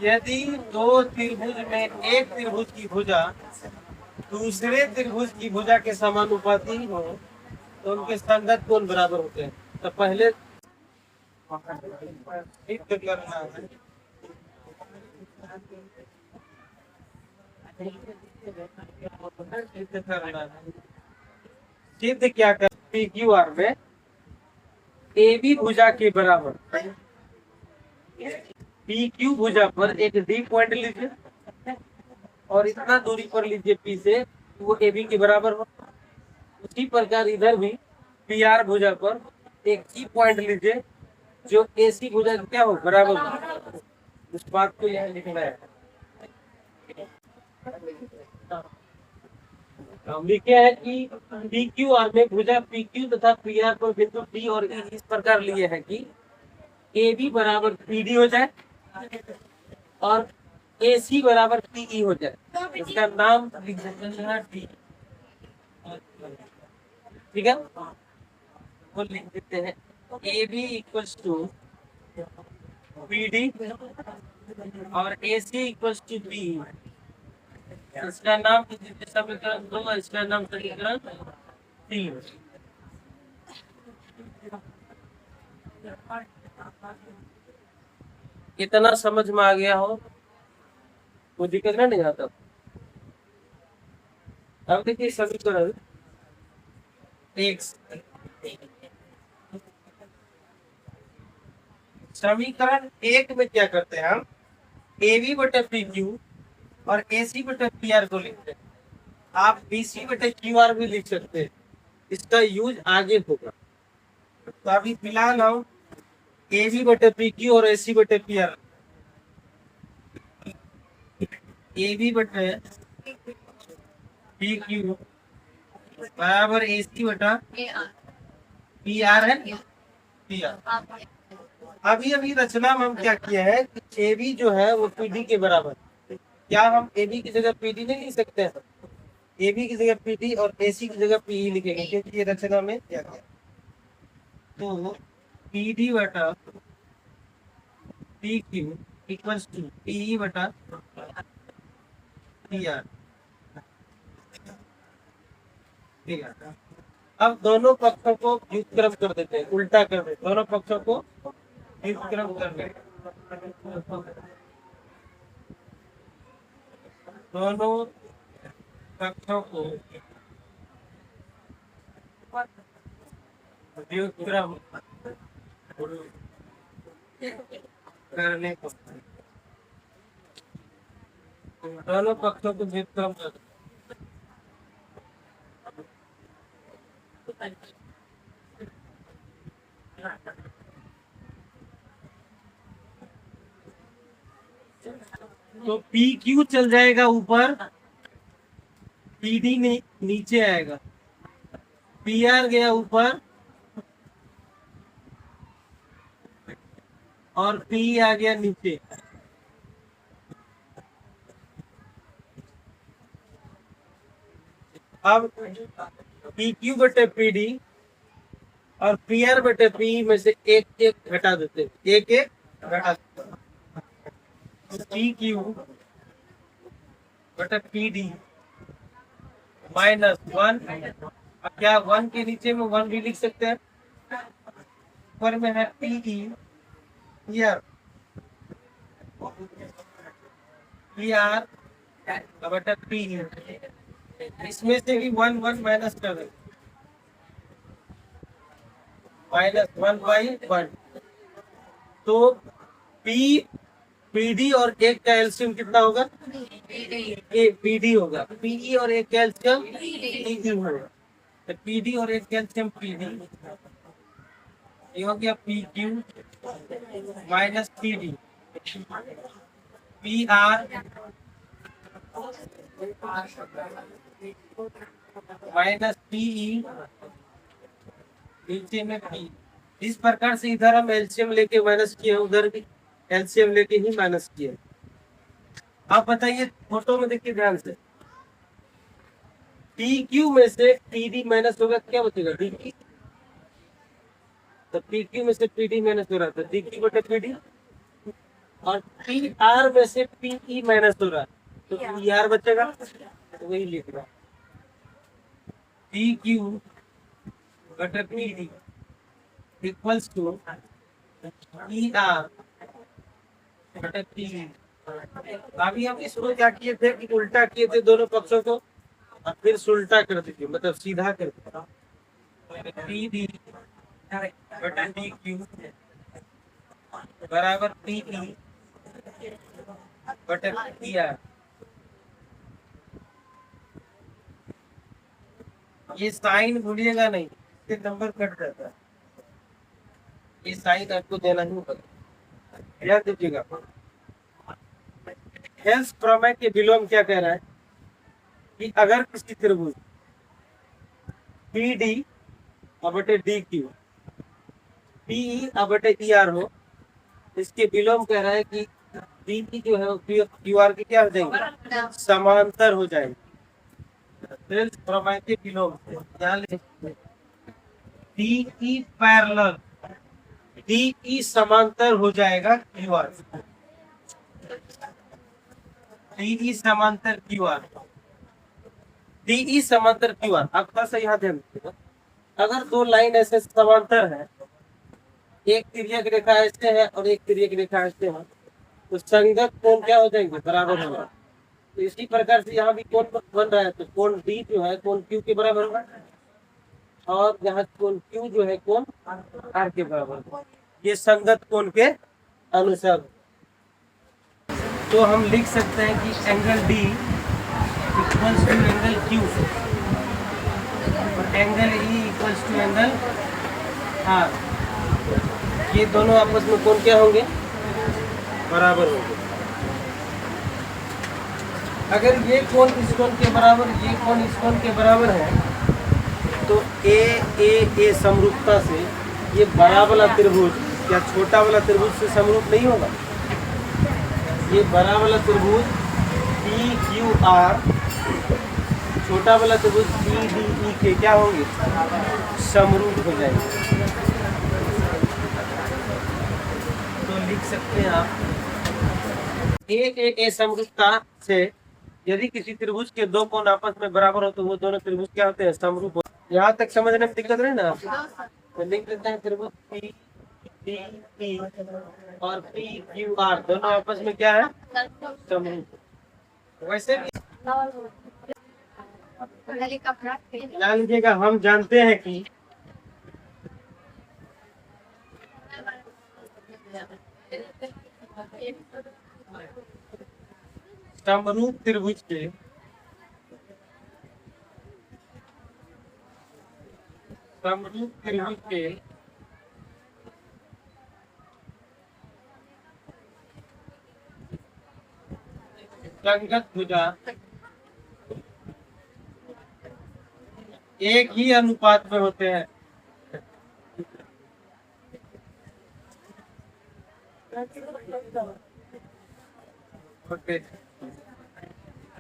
यदि दो त्रिभुज में एक त्रिभुज की भुजा दूसरे त्रिभुज की भुजा के समानुपाती हो तो उनके संगत कोण बराबर होते हैं। तो पहले सिद्ध करना है। सिद्ध करना है। सिद्ध क्या कर पी क्यू आर में ए बी भुजा के बराबर पी क्यू भुजा पर एक डी पॉइंट लीजिए और इतना दूरी पर लीजिए पी से वो ए बी के बराबर हो। उसी प्रकार इधर भी पी आर भुजा पर एक ई पॉइंट लीजिए जो ए सी भुजा क्या हो बराबर हो। इस बात को यहाँ लिखना है। हम लिखे हैं कि पी क्यू आर में भुजा पी क्यू तथा पी आर पर बिंदु डी और ई इस प्रकार लिए हैं कि ए बी बराबर पी डी हो जाए और ए सी बराबर पी ई हो जाए। इसका नाम लिख देते हैं डी। ठीक है, वो लिख देते हैं A B equals to P D और A C equals to P. इसका नाम समीकरण 2, इसका नाम समीकरण 3। कितना समझ में आ गया हो, कोई दिक्कत ना नहीं आता। अब देखिए समीकरण एक, समीकरण एक में क्या करते हैं हम ए बी बटे पी क्यू और ए सी बटे पी आर को लिखते हैं। आप बी सी बटे क्यू आर भी लिख सकते हैं, इसका यूज आगे होगा। तो अभी फिलहाल हम ए बी बटे पी क्यू और ए सी बटे पी आर, ए बी बटे पी क्यू बराबर ए सी बटा पी आर है पी आर। अभी अभी रचना में हम क्या किया है कि ए बी जो है वो पी डी के बराबर। क्या हम ए बी की जगह पी डी नहीं लिख सकते हैं? ए बी की जगह पी डी और ए सी की जगह पी ई लिखेंगे क्योंकि ये रचना में क्या किया। तो पी डी बटा P Q equals to P E बटा पी आर। अब दोनों पक्षों को व्युत्क्रम कर देते हैं, उल्टा कर देते, दोनों पक्षों को व्युत्क्रम कर देते, दोनों पक्षों को व्युत्क्रम करने को, दोनों पक्षों को व्युत्क्रम कर देते। तो पी क्यू चल जाएगा ऊपर, पी डी नीचे आएगा, पी आर गया ऊपर और पी आ गया नीचे। अब पी क्यू बटे पी डी और पी आर बटे पी में से एक एक घटा देते, एक एक घटा देते। पी क्यू बटे पी डी -1। अब क्या 1 के नीचे में 1 भी लिख सकते हैं? ऊपर में है पी ई पी आर बटे पी ई, इसमें से भी 1 1 माइनस कर दें, -1/1। तो पी पी डी और एक का एल्सियम कितना होगा? पी डी होगा। पी और एक का एल्सियम पी डी होगा। तो पी डी और एक का एल्सियम पी डी, ये हो गया P Q minus P D, P R minus P E, नीचे में पी। इस प्रकार से इधर हम एलसीएम लेके माइनस किए, उधर भी एलसीएम लेके ही माइनस किए। आप बताइए फोटो में देखिए ध्यान से, पी क्यू में से पी डी माइनस होगा, क्या बचेगा? D Q. तो पी क्यू में से पी डी माइनस हो रहा था, डी क्यू बटे पी डी। और पी आर में से पीई माइनस हो रहा है तो पी आर बचेगा, तो वही लिख रहा पी क्यू बटा P D equals to P R बटा पी डी। अभी हम इसको क्या किए थे कि उल्टा किए थे दोनों पक्षों को और फिर उल्टा कर दीजिए, मतलब सीधा कर दीजिए। पी डी बटा डी क्यू बराबर पी ई बटा पी आर। ये साइन भूलिएगा नहीं, इससे नंबर कट जाता है, ये साइन आपको देना ही पड़ेगा, याद दीजिएगा। हेंस प्रमेय के विलोम क्या कह रहा है कि अगर किसी त्रिभुज पी डी बटे डी क्यू पीई बटे ई आर हो, इसके विलोम कह रहा है कि डी जो है क्यू आर की क्या हो जाएंगे, समांतर हो जाएंगे। हेंस प्रमेय के विलोम से डी पैरेलल डी समांतर हो जाएगा क्यू आर, डी समांतर क्यू आर, डी समांतर क्यू आर। आप थोड़ा सा यहाँ ध्यान दीजिएगा, अगर दो लाइन ऐसे समांतर है, एक तिर्यक रेखा ऐसे है और एक तिर्यक रेखा ऐसे है, तो संगत कोण क्या हो जाएंगे, बराबर होगा। तो इसी प्रकार से यहाँ भी कोण बन रहा है, तो कोण डी जो है कोण क्यू के बराबर होगा और यहाँ कोण क्यू जो है कोण आर के बराबर होगा। ये संगत कोण के अनुसार। तो हम लिख सकते हैं कि angle D equals to angle Q और angle E equals to angle R. ये दोनों आपस में कोण क्या होंगे, बराबर होंगे। अगर ये कोण इस कोण के बराबर, ये कोण इस कोण के बराबर है, तो ए समरूपता से ये बड़ा वाला त्रिभुज या छोटा वाला त्रिभुज से समरूप नहीं होगा। ये बड़ा वाला त्रिभुज पी क्यू आर, छोटा वाला त्रिभुज पी डी ई के क्या होंगे, समरूप हो जाएंगे। तो लिख सकते हैं आप ए समरूपता से यदि किसी त्रिभुज के दो कोण आपस में बराबर हो तो वो दोनों त्रिभुज क्या होते हैं, समरूप हो। यहाँ तक समझने में दिक्कत नहीं ना, तो लिख लेते हैं त्रिभुज पी डी ई और पी क्यू आर दोनों आपस में क्या है, समरूप। वैसे जान लीजिएगा, हम जानते हैं कि समरूप त्रिभुज के संगत भुजा एक ही अनुपात में होते हैं।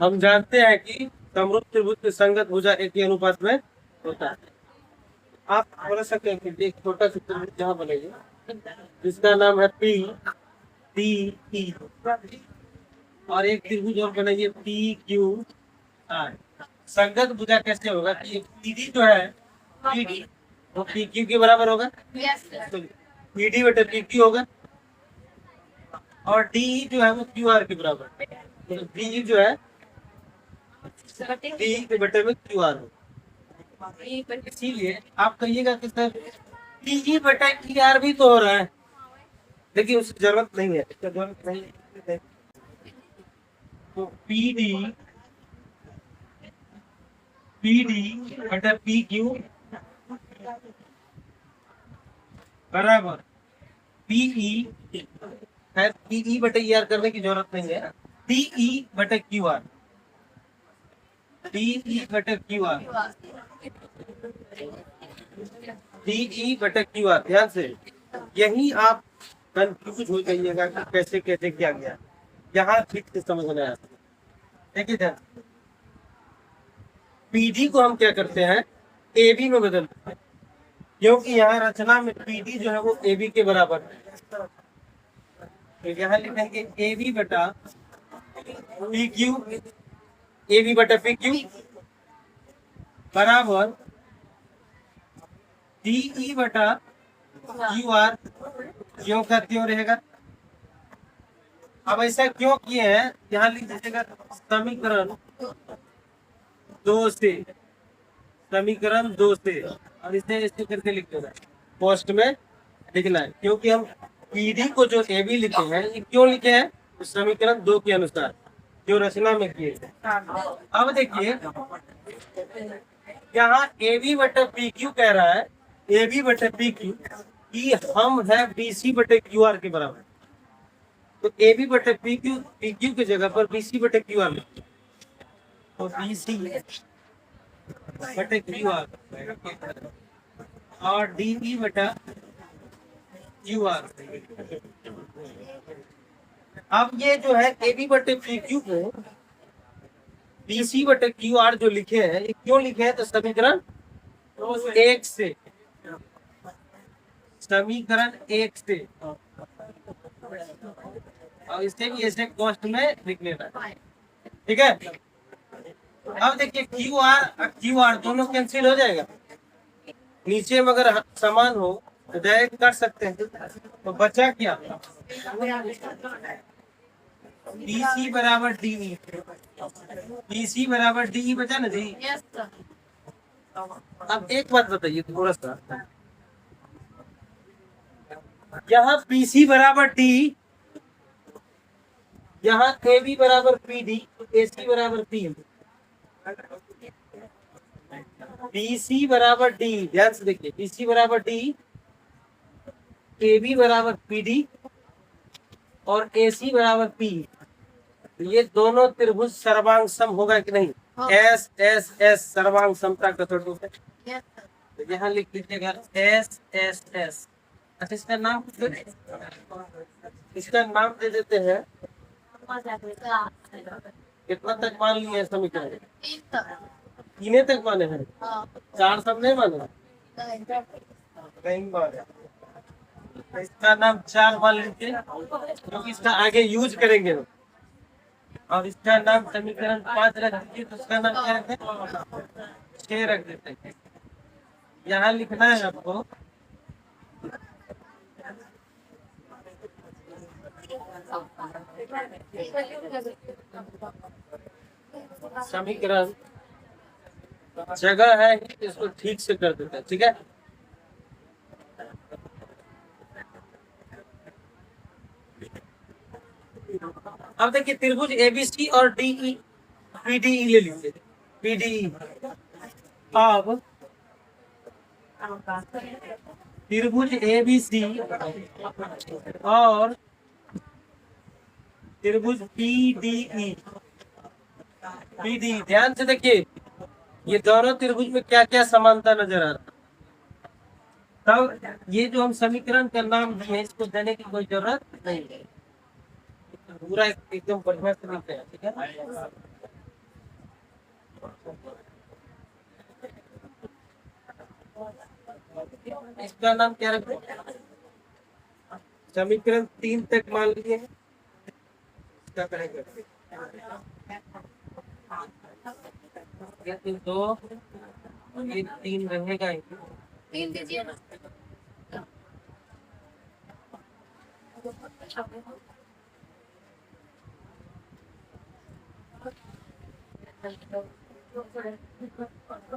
हम जानते हैं कि समरूप त्रिभुज के संगत भुजा एक ही अनुपात में होता है। आप बोल सकते हैं कि एक छोटा सा त्रिभुज जहाँ बनेगा जिसका नाम है पी डी ई और एक त्रिभुज और बनेगी पी क्यू आर। संगत भुजा कैसे होगा कि पी डी जो है पी डी वो पी क्यू के बराबर होगा, तो पी डी बटे पी क्यू होगा और डी जो है वो क्यू आर के बराबर, तो डी जो है डी के बटे में क्यू आर होगा। इसीलिए आप कहिएगा कि सर डी बटा क्यू आर भी तो हो रहा है, लेकिन उसकी जरूरत नहीं है, इसका जरूरत नहीं है। तो पी डी बटा पी क्यू बराबर पीई है, पीई बटे ई आर करने की जरूरत नहीं है, डी बटे क्यू आर, डी बटे क्यू आर, डी बटे क्यू आर। ध्यान से यही आप कंफ्यूज हो जाइएगा कि कैसे कैसे किया गया, यहाँ ठीक से समझ में आया। देखिए ध्यान, पीडी को हम क्या करते हैं, ए बी में बदलते हैं, क्योंकि यहाँ रचना में पीडी जो है वो ए बी के बराबर है। तो यहाँ लिखेंगे ए बी बटा पी क्यू, ए बी बटा पी क्यू बराबर डी ई बटा क्यू आर, क्यों का क्यों रहेगा। अब ऐसा क्यों किए हैं, यहाँ लिख दीजिएगा समीकरण 2 से, समीकरण 2 से, और इसे ऐसे करके लिख देना, पोस्ट में लिखना है, क्योंकि हम पीडी को जो ए बी लिखे हैं, ये क्यों लिखे हैं, तो समीकरण 2 के अनुसार जो रचना में किए। अब देखिए यहाँ ए बी बटे पी क्यू कह रहा है, ए बी बटे पी क्यू कि हम है बी सी बटे क्यू आर के बराबर, तो ए बी बटे पी क्यू की जगह पर बी सी बटे क्यू आर लिखते, तो बी सी बटे क्यू आर और डी ई बटा क्यू आर। अब ये जो है ए बी बटे पी क्यू को बी सी बटे क्यू आर जो लिखे हैं, ये क्यों लिखे हैं, तो समीकरण 1 से, समीकरण 1 से, और इसे भी ऐसे कॉस्ट में लिख लेना, ठीक है। अब देखिए क्यू आर दोनों कैंसिल हो जाएगा, नीचे में अगर समान हो तो डायरेक्ट कर सकते हैं, तो बचा क्या, बी सी बराबर डी ई, बी सी बराबर डी ई बचा ना जी। अब एक बात बताइए थोड़ा सा, यहाँ पी सी बराबर डी, यहाँ ए बी बराबर पी डी, ए सी बराबर पी, बी सी बराबर डी, ध्यान से देखिए, बी सी बराबर डी, ए बी बराबर पी डी और ए सी बराबर पी, ये दोनों त्रिभुज सर्वांग सम होगा कि नहीं, एस एस एस सर्वांग समता का रूप है, तो यहाँ लिख लीजिएगा एस एस एस। अच्छा इसका नाम दे देते हैं, कितना तक मान लिए समीकरण, 3 तक माने हैं, 4 सब नहीं माने, इसका नाम 4 मान लीजिए, क्योंकि इसका आगे यूज करेंगे, और इसका नाम समीकरण 5 रख दीजिए, तो उसका नाम क्या रखते हैं, 6 रख देते हैं। यहाँ लिखना है आपको समीकरण, जगह है इसको ठीक से कर देते हैं, ठीक है। अब देखिए त्रिभुज एबीसी और डीई पीडीई ले लीजिए, पीडीई। अब त्रिभुज एबीसी और त्रिभुज पीडीई, पीडीई ध्यान से देखिए, ये दोनों त्रिभुज में क्या क्या समानता नजर आ रहा है। तब ये जो हम समीकरण का नाम दिए इसको देने की कोई जरूरत नहीं है, पूरा एकदम बढ़िया से लिखते हैं, ठीक है। इसका नाम क्या रखते हैं, समीकरण 3 तक मान लिए, इसका करेंगे ये 2, ये 3 रहेगा, 3 दीजिए ना।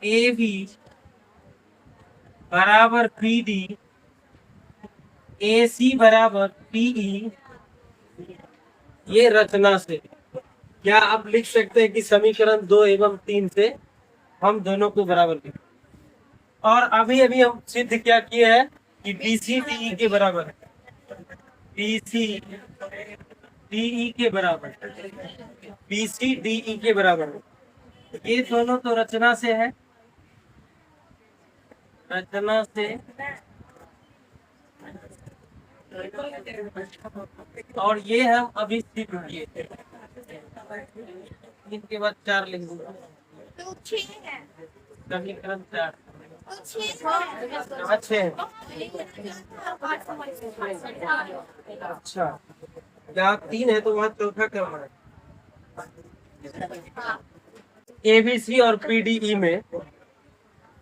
ए बी बराबर पी डी, ए सी बराबर पीई, ये रचना से क्या आप लिख सकते हैं कि समीकरण 2 एवं 3 से हम दोनों को बराबर लिखें। और अभी अभी हम सिद्ध क्या किए हैं कि बी सी डी ई के बराबर है, बी सी डी ई के बराबर, बी सी डी ई के बराबर है। ये दोनों तो रचना से है, रचना से, और ये हम अभी सिद्ध किए थे। इनके बाद 4 लिख दूंगा, समीकरण 4 अच्छे। अच्छा जहाँ 3 है तो वहाँ चौथा क्रम है। हाँ एबीसी और पीडीई में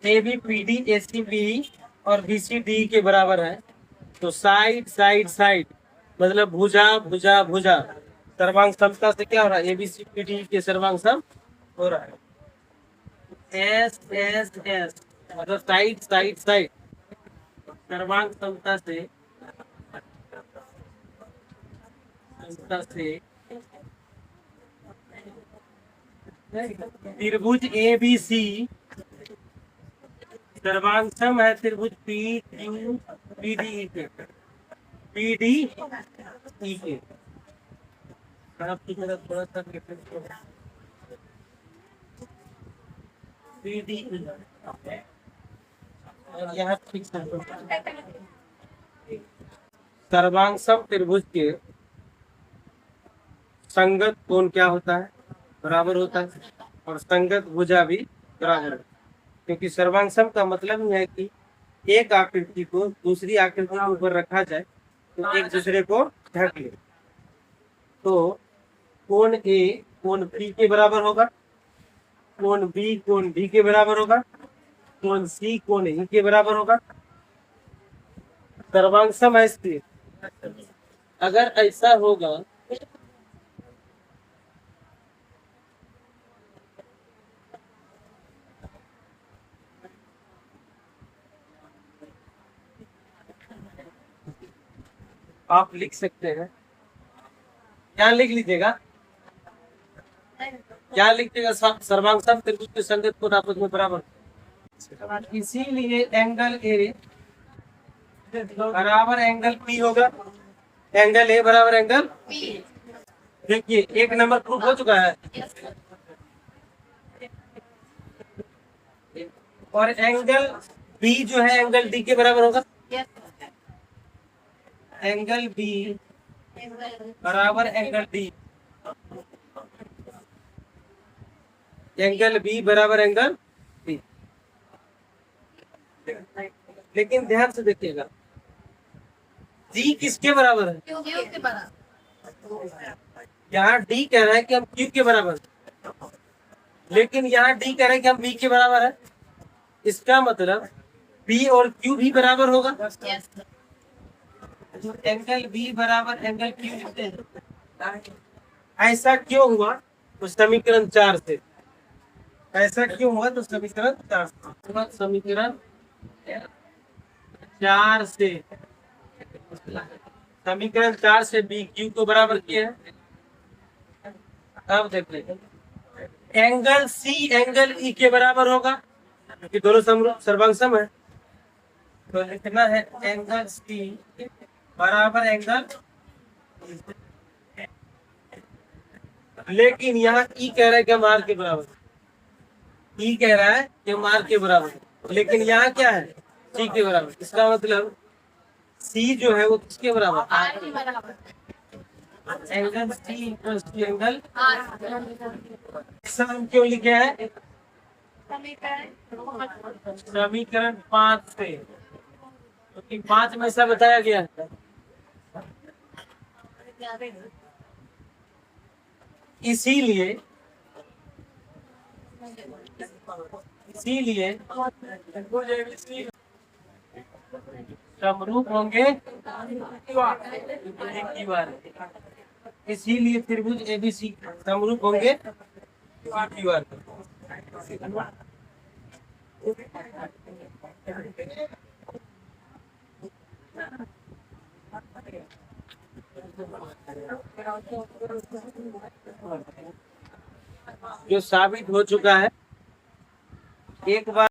एबी पीडी एसी बीई और बीसी डी के बराबर है, तो साइड साइड साइड मतलब भुजा भुजा भुजा सर्वांग समता से क्या हो रहा है, एबीसी पीडी के सर्वांग सम हो रहा है। एस एस एस मतलब साइड साइड साइड सर्वांग समता से त्रिभुज ए बी सी सर्वांग सम है त्रिभुज पी क्यू पी डी के, पी डी ई के। थोड़ा सा पी डी ई और यहाँ फिक्स सर्वांग सम त्रिभुज के संगत कोण क्या होता है, बराबर होता है, और संगत भुजा भी बराबर है। क्योंकि सर्वांग सम का मतलब ही है कि एक आकृति को दूसरी आकृति के ऊपर रखा जाए तो एक दूसरे को ढक ले। तो कोण ए कोण पी के बराबर होगा, कोण बी कोण डी के बराबर होगा, कोण सी कोण ई के बराबर होगा। सर्वांग सम ऐसे अगर ऐसा होगा आप लिख सकते हैं, क्या लिख लीजिएगा, क्या लिख देगा, सर्वांग सम त्रिभुज के संगत कोण आपस में बराबर। इसीलिए एंगल ए बराबर एंगल पी होगा, एंगल ए बराबर एंगल बी देखिए 1 नंबर प्रूफ हो चुका है। और एंगल बी जो है एंगल डी के बराबर होगा, एंगल बी बराबर एंगल डी, एंगल बी बराबर एंगल बी। लेकिन ध्यान से देखिएगा जी किसके बराबर है, क्यू के बराबर। यहाँ डी कह रहा है कि हम क्यू के बराबर है, लेकिन यहाँ डी कह रहा है कि हम बी के बराबर है। इसका मतलब बी और क्यू भी बराबर होगा। यस तो एंगल बी बराबर एंगल क्यू लिखते हैं। ऐसा क्यों हुआ, तो समीकरण 4 से। ऐसा क्यों हुआ, तो समीकरण 4 से। समीकरण 4 से, समीकरण 4 से बी क्यू को बराबर किया है। अब देख लेंगे एंगल सी एंगल ई के बराबर होगा, क्योंकि दोनों सर्वांग सम है। तो लिखना है एंगल सी बराबर एंगल, लेकिन यहाँ ई कह रहा है कि हम आर के बराबर, ई कह रहा है कि हम आर के बराबर, लेकिन यहाँ क्या है सी के बराबर। इसका मतलब सी जो है वो किसके बराबर, आर के बराबर। Angle C equals to angle R ऐसा हम क्यों लिखे हैं, समीकरण समीकरण 5 से, क्योंकि 5 में ऐसा बताया गया है। इसीलिए समरूप होंगे एक ही बार। इसीलिए त्रिभुज एबीसी समरूप होंगे एक ही बार। जो साबित हो चुका है एक बार।